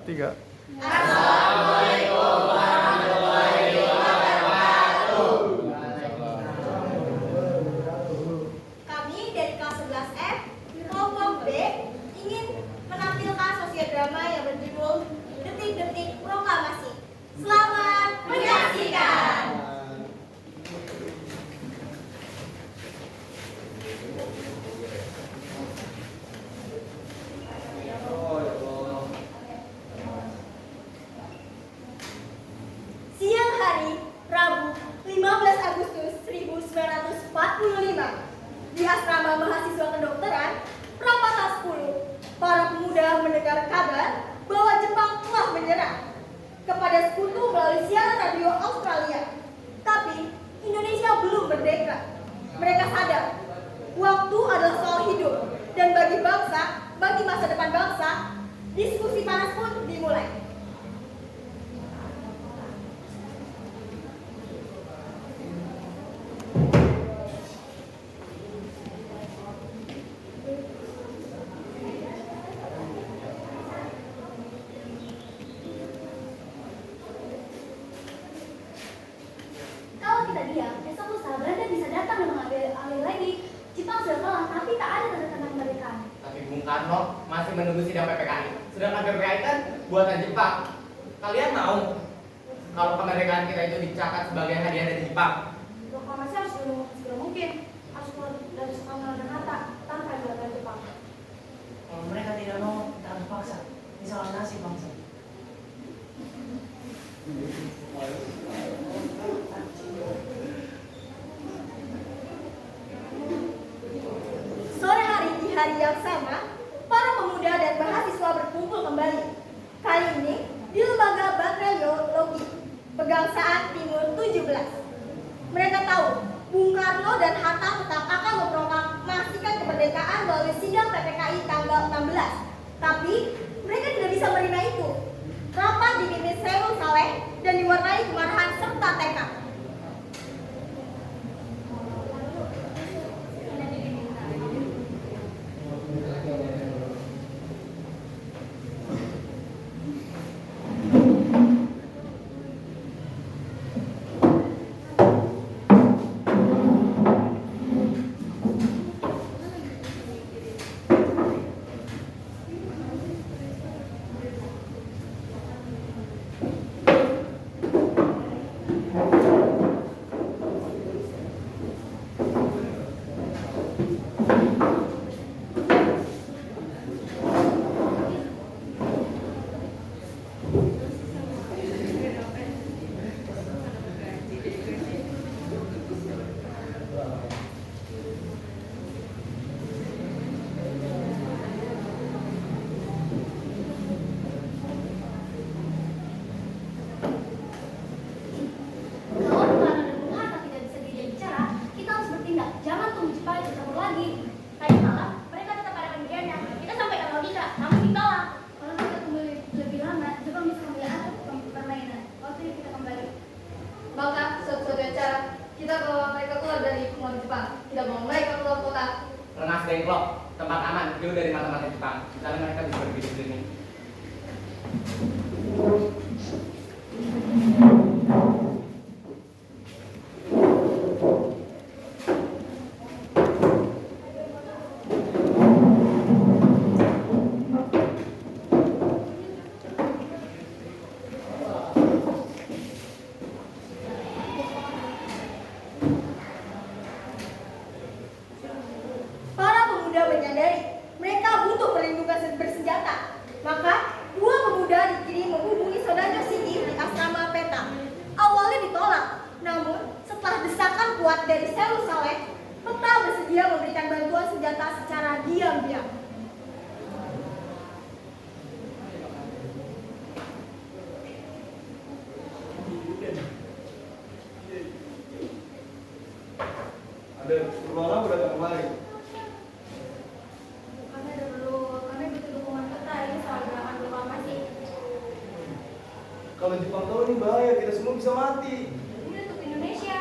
3. Assalamualaikum warahmatullahi wabarakatuh. Kami dari kelas 11F, kelompok B, ingin menampilkan sosiodrama yang berjudul Detik-Detik Proklamasi. Selamat menyaksikan. Siang hari, Rabu, 15 Agustus 1945, di asrama mahasiswa kedokteran, Prapata 10, para pemuda mendengar kabar bahwa Jepang telah menyerah kepada sekutu melalui siaran radio Australia. Tapi Indonesia belum merdeka. Mereka sadar, waktu adalah soal hidup, dan bagi bangsa, bagi masa depan bangsa, diskusi panas pun dimulai. Kalau kita diam, esok lusa Belanda bisa datang dan mengambil alih lagi. Jepang sudah kalah, tapi tak ada tanda-tanda kemerdekaan. Tapi Bung Karno masih menunggu sidang PPKI. Sedangkan PPKI kan buatan Jepang. Kalian mau kalau kemerdekaan kita itu dicatat sebagai hadiah dari Jepang? Proklamasi harus segera mungkin. Harus keluar dari Soekarno dan Hatta tanpa dilakukan Jepang. Kalau mereka tidak mau, kita harus paksa. Misalnya nasib bangsa. Sore hari di hari yang sama, para pemuda dan mahasiswa berkumpul kembali. Kali ini di Lembaga Bakteriologi, Pegangsaan Timur 17. Mereka tahu Bung Karno dan Hatta tetap akan memproklamasikan kemerdekaan melalui sidang PPKI tanggal 16. Tapi mereka tidak bisa menerima itu. Rapat dipimpin Saiful Saleh dan diwarnai kemarahan serta tekad. Kalau Bung Karno dan Bung Hatta tidak bisa diajak bicara, kita harus bertindak. Jangan tunggu Jepang bercampur lagi. Tadi malam, mereka tetap pada pendiriannya. Kita sampaikan logika, namun ditolak. Kalau kita tunggu lebih lama, Jepang bisa kembali atur permainan. Waktu itu kita kembali. Maka satu-satunya cara kita bawa mereka keluar dari pengaruh Jepang. Kita bawa mereka keluar kota. Rengas Dengklok, tempat aman, jauh dari mata-mata Jepang. Di sana mereka bisa berpikir jernih. Para pemuda menyadari mereka butuh perlindungan bersenjata. Maka dua pemuda dikirim menghubungi saudara Sigi di asrama Peta. Awalnya ditolak, namun setelah desakan kuat dari Saiful Saleh, Peta bersedia memberikan bantuan senjata secara diam-diam. Ada orang udah datang kemari. Kami butuh dukungan Peta ini soal gerakan proklamasi. Kalau Jepang tahu ini bahaya, kita semua bisa mati. Ini untuk Indonesia.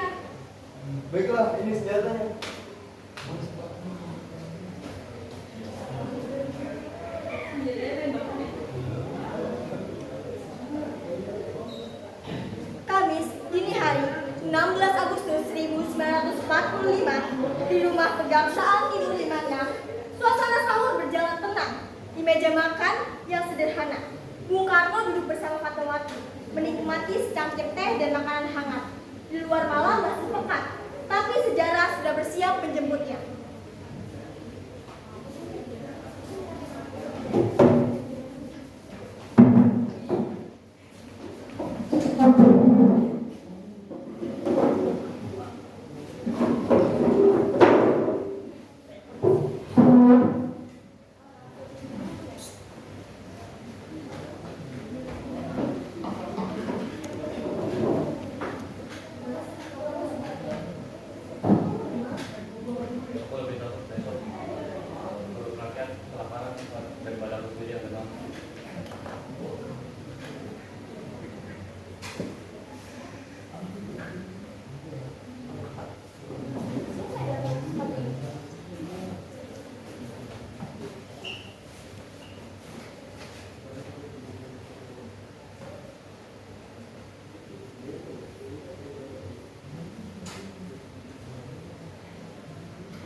Baiklah, ini senjatanya. Di rumah kegangsaan Ibu Limanya, suasana sahur berjalan tenang. Di meja makan yang sederhana, Bung Karno duduk bersama Fatmawati, menikmati secangkir teh dan makanan hangat. Di luar malam masih pekat, tapi sejarah sudah bersiap menjemputnya. Aku lebih takut besok perut rakyat kelaparan daripada aku sendiri yang kenal.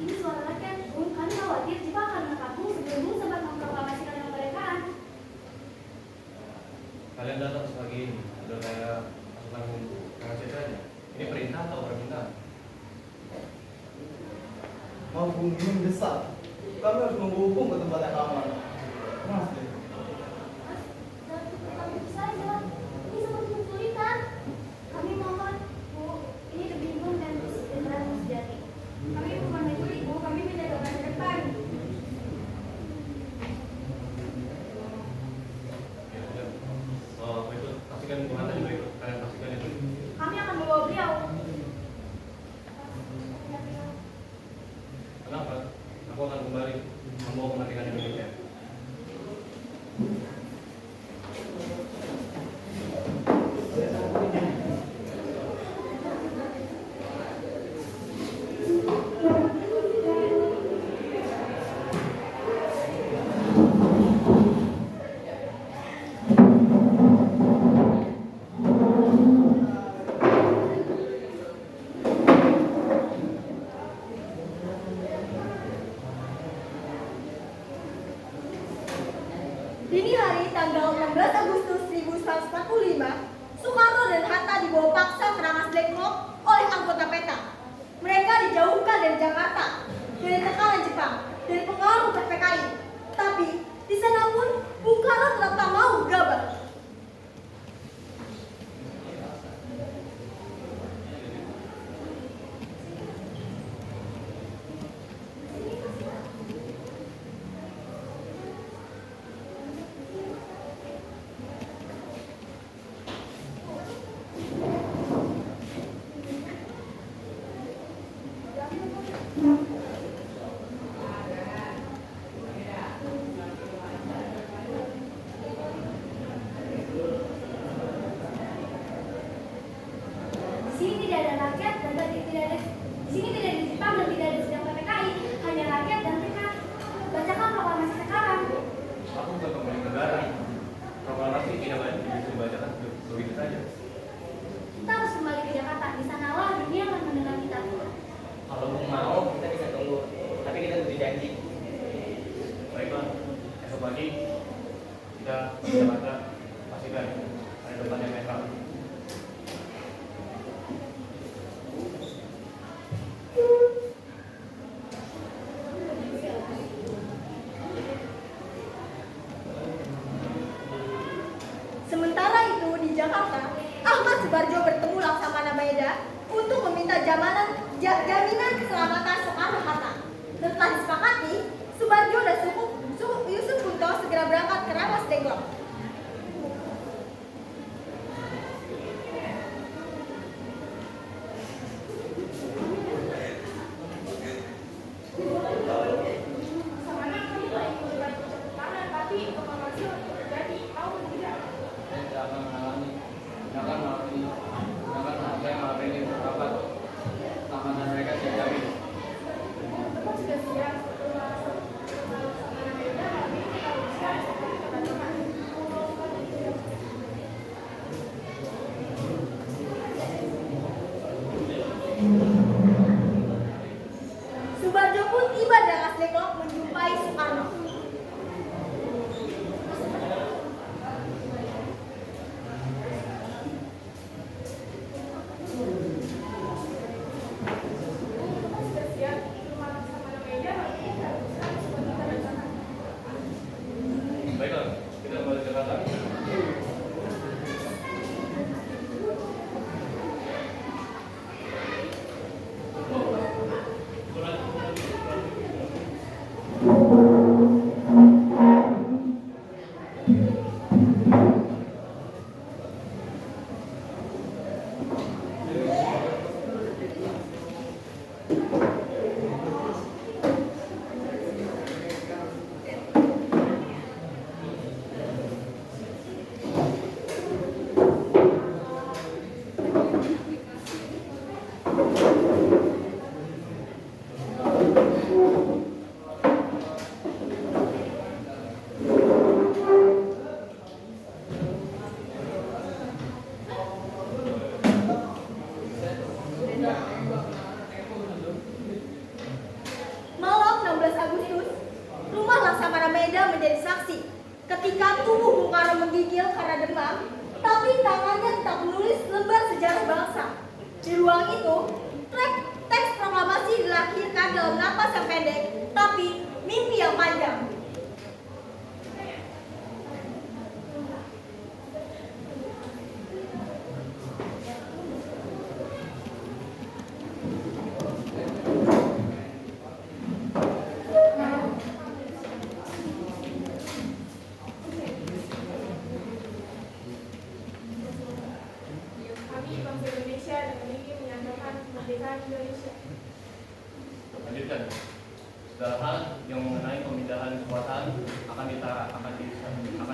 Ini suara rakyat, Bung. Kami khawatir Jepang akan menangkapmu sebelum Bung sempat memproklamasikan kemerdekaan. Kalian datang sepagi ini, udah kayak pasukan pengasih saja. Ini perintah atau permintaan? Mau bumi mendesak. Kami harus menghukum ke tempat yang aman. Mas, deh. Mas, kami saja. Ini seperti kesulitan. Kami mohon, Bu, ini demi Bung dan kesejahteraan sejati. Kami bukan mencuri, Bu. Kami menjaga masa depan. Ya sudah. Oh, berikut pastikan gimana juga ikut. Kalian pastikan itu. Kami akan membawa beliau. Kenapa? Aku akan kembali membawa kemerdekaan Indonesia. Dini hari tanggal 16 Agustus 1945, Soekarno dan Hatta dibawa paksa ke Rangas Dengklok oleh anggota PETA. Mereka dijauhkan dari Jakarta, dari tekanan Jepang, dari pengaruh PPKI. Tapi di sana pun Bung Karno tetap tak mau gabah. Di sini tidak ada rakyat dan tidak ada di sini tidak ada Jepang dan tidak ada sedang PPKI, hanya rakyat dan mereka. Bacakan proklamasi sekarang. Aku bukan pemilik negara. Proklamasi tidak bisa dibacakan begitu saja. Kita harus kembali ke Jakarta. Di sanalah dunia akan mendengar kita. Kalau Bung mau, kita bisa tunggu. Tapi kita butuh janji. Baiklah, esok pagi kita ke Jakarta. Pastikan ada tempat yang netral. Sementara itu di Jakarta, Ahmad Subarjo bertemu Laksamana Maeda untuk meminta jaminan keselamatan Soekarno-Hatta. Setelah disepakati, Subarjo dan Yusuf Kunto segera berangkat ke Rangas Dengklok. memanggil karena demam, tapi tangannya tetap menulis lembar sejarah bangsa. Di ruang itu, teks proklamasi dilahirkan dalam napas yang pendek, tapi mimpi yang panjang. Kami bangsa Indonesia dengan ini menyatakan kemerdekaan Indonesia. Lanjutkan. Segala hal yang mengenai pemindahan kekuasaan akan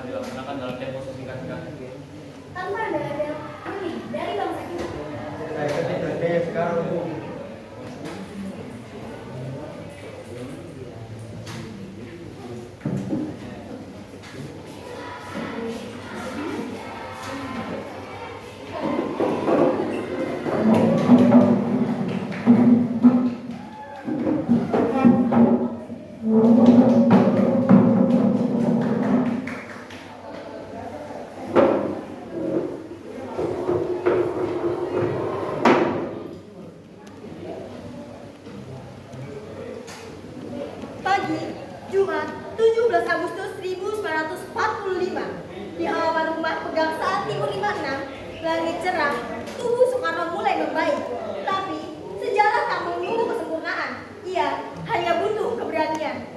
dilaksanakan dalam tempo sesingkat-singkat. Tanpa ada kami dari bangsa kita. Saya ketika saya sekarang Bu. Pagi, Jumat, 17 Agustus 1945, di halaman rumah Pegangsaan Timur 56, langit cerah, tubuh Soekarno mulai membaik. Tapi, sejarah tak menunggu kesempurnaan. Ia hanya butuh keberanian.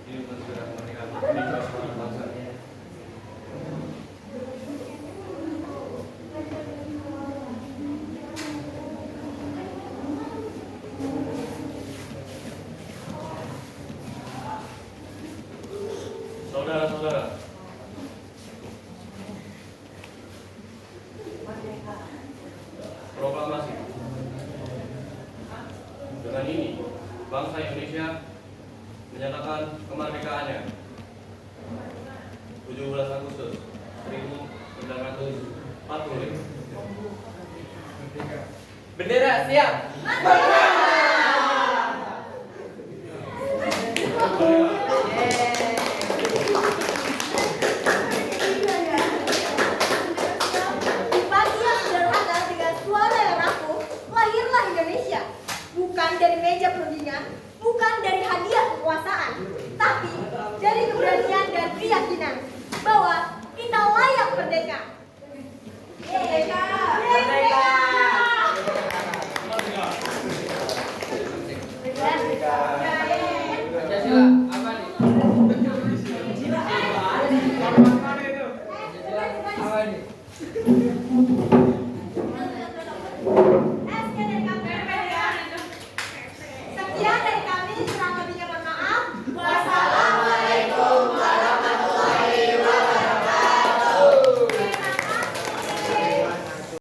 Ini bukan sekedar kemerdekaan, ini juga semangat bangsa. Saudara-saudara, proklamasi. Dengan ini, bangsa Indonesia menyatakan kemerdekaannya 17 Agustus 1945. Bendera siap. Di pagi yang sederhana dengan suara yang rapuh, lahirlah Indonesia. Bukan dari meja perundingan, bukan dari hadiah kekuasaan, tapi dari keberanian dan keyakinan bahwa kita layak merdeka. Merdeka! Merdeka! Pancasila apa nih? Apa nih? Sekian dari kami, selamat